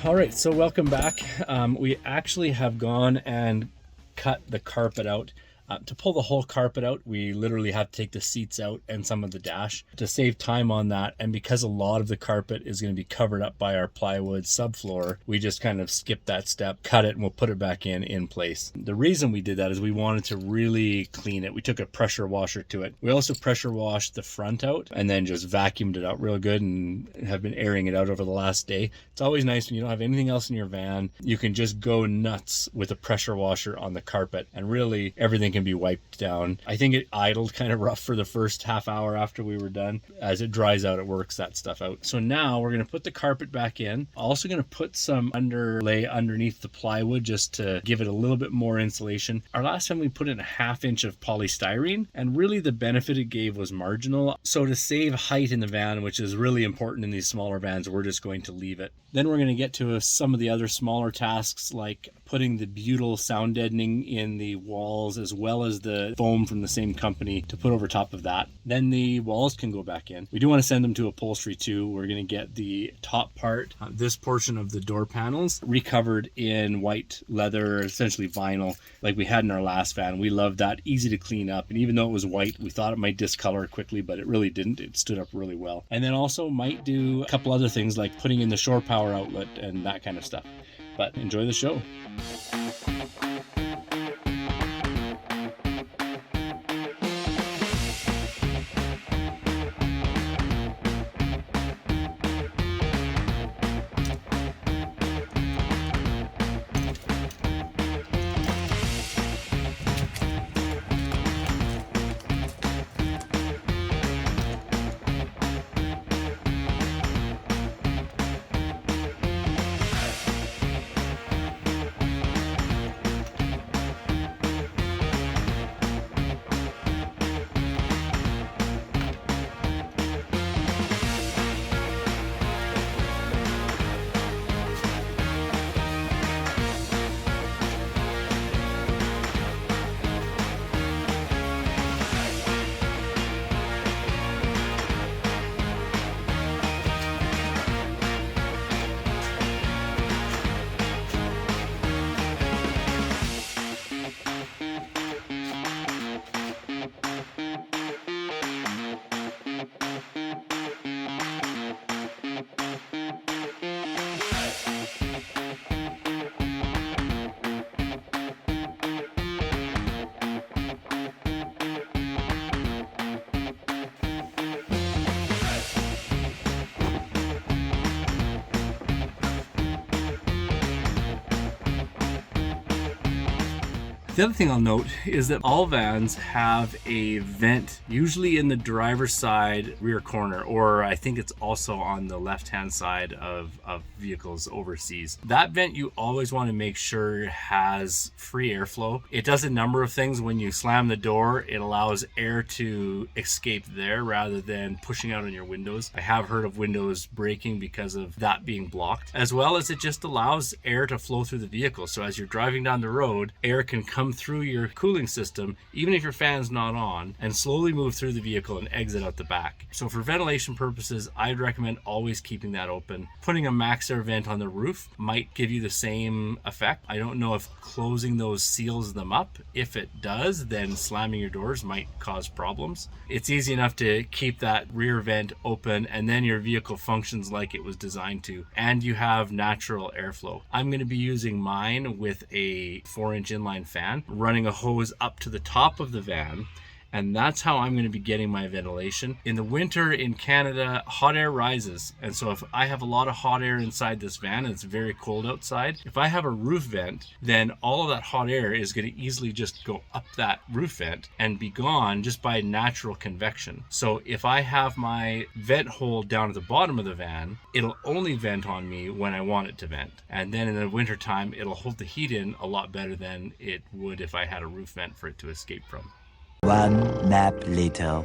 All right, so welcome back. We actually have gone and cut the carpet out. To pull the whole carpet out, we literally have to take the seats out and some of the dash to save time on that. And because a lot of the carpet is going to be covered up by our plywood subfloor, we just kind of skipped that step, cut it, and we'll put it back in place. The reason we did that is we wanted to really clean it. We took a pressure washer to it. We also pressure washed the front out and then just vacuumed it out real good and have been airing it out over the last day. It's always nice when you don't have anything else in your van. You can just go nuts with a pressure washer on the carpet and really everything can be wiped down. I think it idled kind of rough for the first half hour after we were done. As it dries out, it works that stuff out. So now we're going to put the carpet back in. Also going to put some underlay underneath the plywood just to give it a little bit more insulation. Our last time we put in a 1/2 inch of polystyrene, and really the benefit it gave was marginal. So to save height in the van, which is really important in these smaller vans, we're just going to leave it. Then we're going to get to some of the other smaller tasks like putting the butyl sound deadening in the walls as well as the foam from the same company to put over top of that. Then the walls can go back in. We do want to send them to upholstery too. We're going to get the top part, this portion of the door panels, recovered in white leather, essentially vinyl, like we had in our last van. We loved that, easy to clean up. And even though it was white, we thought it might discolor quickly, but it really didn't. It stood up really well. And then also might do a couple other things like putting in the shore power outlet and that kind of stuff. But enjoy the show. The other thing I'll note is that all vans have a vent, usually in the driver's side rear corner, or I think it's also on the left-hand side of vehicles overseas. That vent you always want to make sure has free airflow. It does a number of things. When you slam the door, it allows air to escape there rather than pushing out on your windows. I have heard of windows breaking because of that being blocked, as well as it just allows air to flow through the vehicle. So as you're driving down the road, air can come through your cooling system, even if your fan's not on, and slowly move through the vehicle and exit out the back. So for ventilation purposes, I'd recommend always keeping that open. Putting a max air vent on the roof might give you the same effect. I don't know if closing those seals them up. If it does, then slamming your doors might cause problems. It's easy enough to keep that rear vent open and then your vehicle functions like it was designed to, and you have natural airflow. I'm going to be using mine with a 4-inch inline fan, running a hose up to the top of the van, and that's how I'm going to be getting my ventilation. In the winter in Canada, hot air rises, and so if I have a lot of hot air inside this van and it's very cold outside, if I have a roof vent, then all of that hot air is going to easily just go up that roof vent and be gone just by natural convection. So if I have my vent hole down at the bottom of the van, it'll only vent on me when I want it to vent, and then in the winter time it'll hold the heat in a lot better than it would if I had a roof vent for it to escape from. One nap later.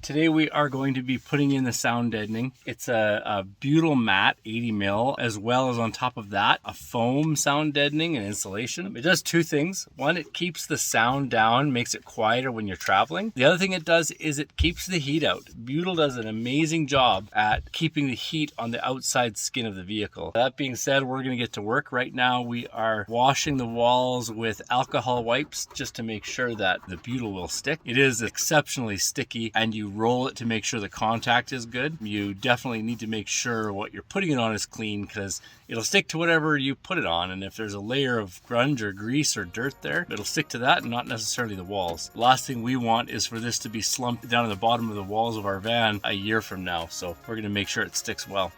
Today we are going to be putting in the sound deadening. It's a butyl matte 80 mil, as well as on top of that, a foam sound deadening and insulation. It does two things. One, it keeps the sound down, makes it quieter when you're traveling. The other thing it does is it keeps the heat out. Butyl does an amazing job at keeping the heat on the outside skin of the vehicle. That being said, we're gonna get to work. Right now we are washing the walls with alcohol wipes just to make sure that the butyl will stick. It is exceptionally sticky, and you roll it to make sure the contact is good. You definitely need to make sure what you're putting it on is clean, because it'll stick to whatever you put it on, and if there's a layer of grunge or grease or dirt there, it'll stick to that and not necessarily the walls. The last thing we want is for this to be slumped down at the bottom of the walls of our van a year from now, so we're going to make sure it sticks well.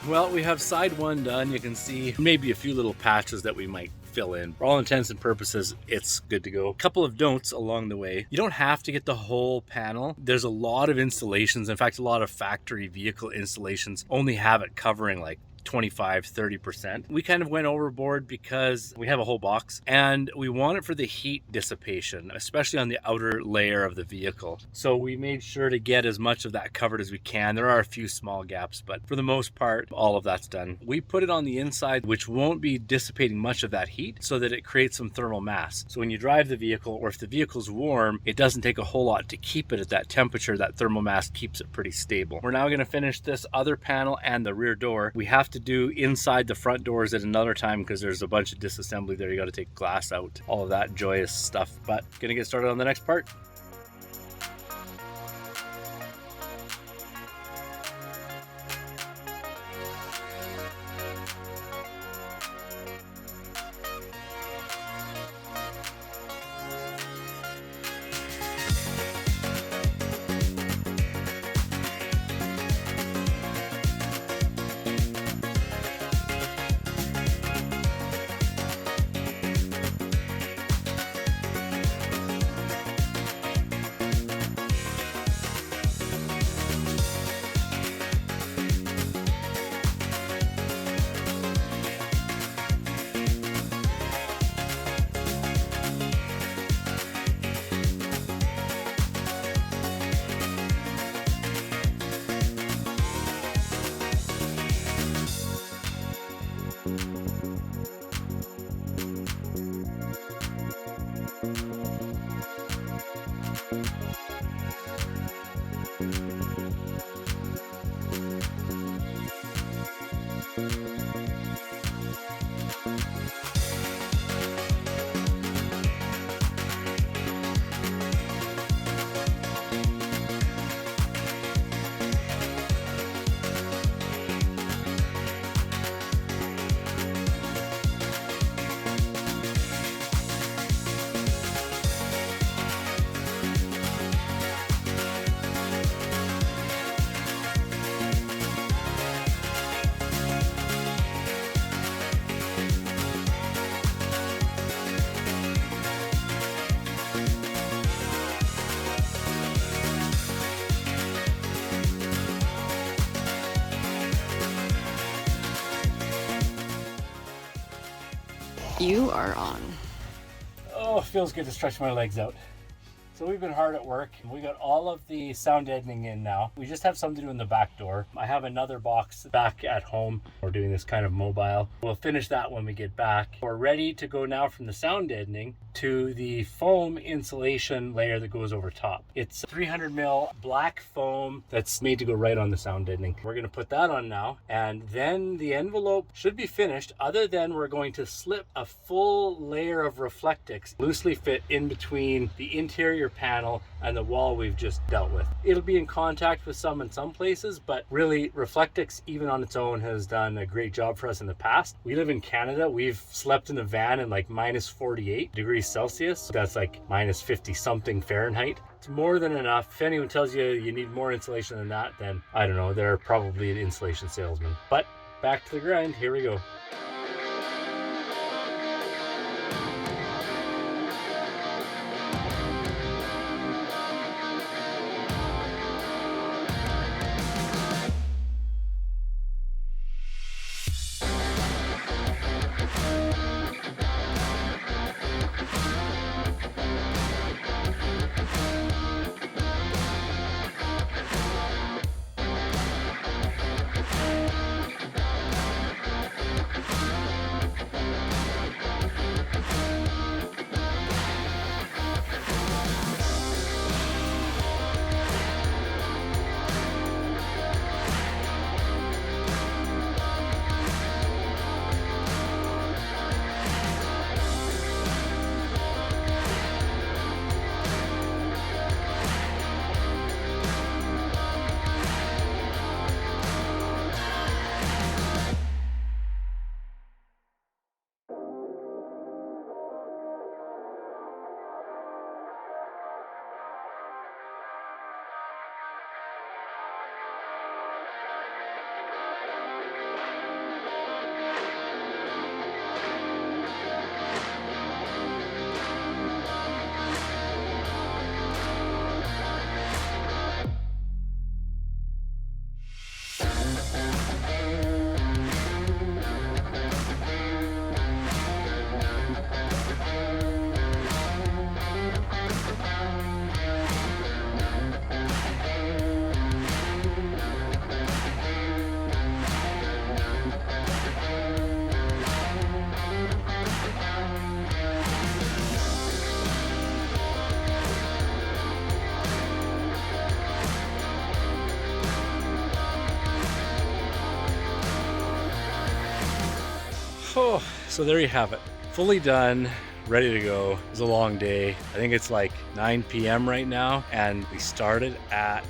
Well, we have side one done. You can see maybe a few little patches that we might fill in. For all intents and purposes, it's good to go. A couple of don'ts along the way. You don't have to get the whole panel. There's a lot of installations. In fact, a lot of factory vehicle installations only have it covering like 25-30%. We kind of went overboard because we have a whole box and we want it for the heat dissipation, especially on the outer layer of the vehicle. So we made sure to get as much of that covered as we can. There are a few small gaps, but for the most part, all of that's done. We put it on the inside, which won't be dissipating much of that heat, so that it creates some thermal mass. So when you drive the vehicle, or if the vehicle's warm, it doesn't take a whole lot to keep it at that temperature. That thermal mass keeps it pretty stable. We're now going to finish this other panel and the rear door. We have to do inside the front doors at another time because there's a bunch of disassembly there. You got to take glass out, all of that joyous stuff, but gonna get started on the next part. You are on. Oh, it feels good to stretch my legs out. So we've been hard at work. We got all of the sound deadening in now. We just have some to do in the back door. I have another box back at home. We're doing this kind of mobile. We'll finish that when we get back. We're ready to go now from the sound deadening to the foam insulation layer that goes over top. It's 300 mil black foam that's made to go right on the sound deadening. We're going to put that on now, and then the envelope should be finished, other than we're going to slip a full layer of Reflectix loosely fit in between the interior panel and the wall we've just dealt with. It'll be in contact with some in some places, but really Reflectix even on its own has done a great job for us in the past. We live in Canada. We've slept in the van in like minus 48 degrees Celsius. That's like minus 50 something Fahrenheit. It's more than enough. If anyone tells you you need more insulation than that, then I don't know, they're probably an insulation salesman. But back to the grind, here we go. Oh, so there you have it. Fully done, ready to go. It was a long day. I think it's like 9 p.m. right now, and we started at,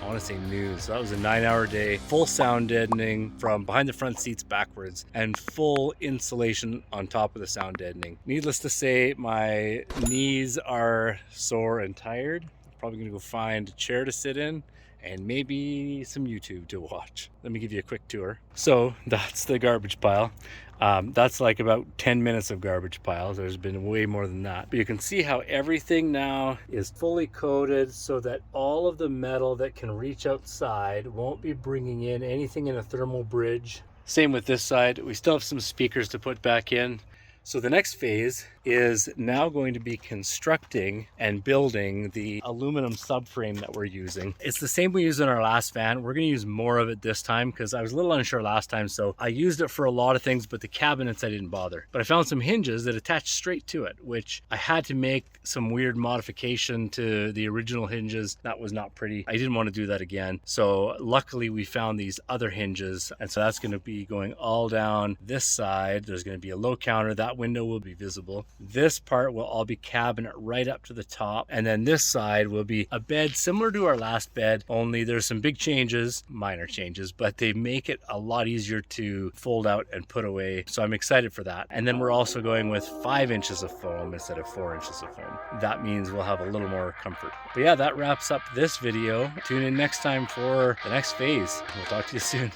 I want to say noon. So that was a 9-hour day, full sound deadening from behind the front seats backwards, and full insulation on top of the sound deadening. Needless to say, my knees are sore and tired. I'm probably gonna go find a chair to sit in and maybe some YouTube to watch. Let me give you a quick tour. So that's the garbage pile. That's like about 10 minutes of garbage piles. There's been way more than that. But you can see how everything now is fully coated so that all of the metal that can reach outside won't be bringing in anything in a thermal bridge. Same with this side. We still have some speakers to put back in. So the next phase is now going to be constructing and building the aluminum subframe that we're using. It's the same we used in our last van. We're going to use more of it this time because I was a little unsure last time, so I used it for a lot of things, but the cabinets I didn't bother. But I found some hinges that attached straight to it, which I had to make some weird modification to the original hinges. That was not pretty. I didn't want to do that again. So luckily we found these other hinges, and so that's going to be going all down this side. There's going to be a low counter. That window will be visible. This part will all be cabinet right up to the top, and then this side will be a bed similar to our last bed, only there's some big changes, minor changes, but they make it a lot easier to fold out and put away. So I'm excited for that. And then we're also going with 5 inches of foam instead of 4 inches of foam. That means we'll have a little more comfort. But yeah, that wraps up this video. Tune in next time for the next phase. We'll talk to you soon.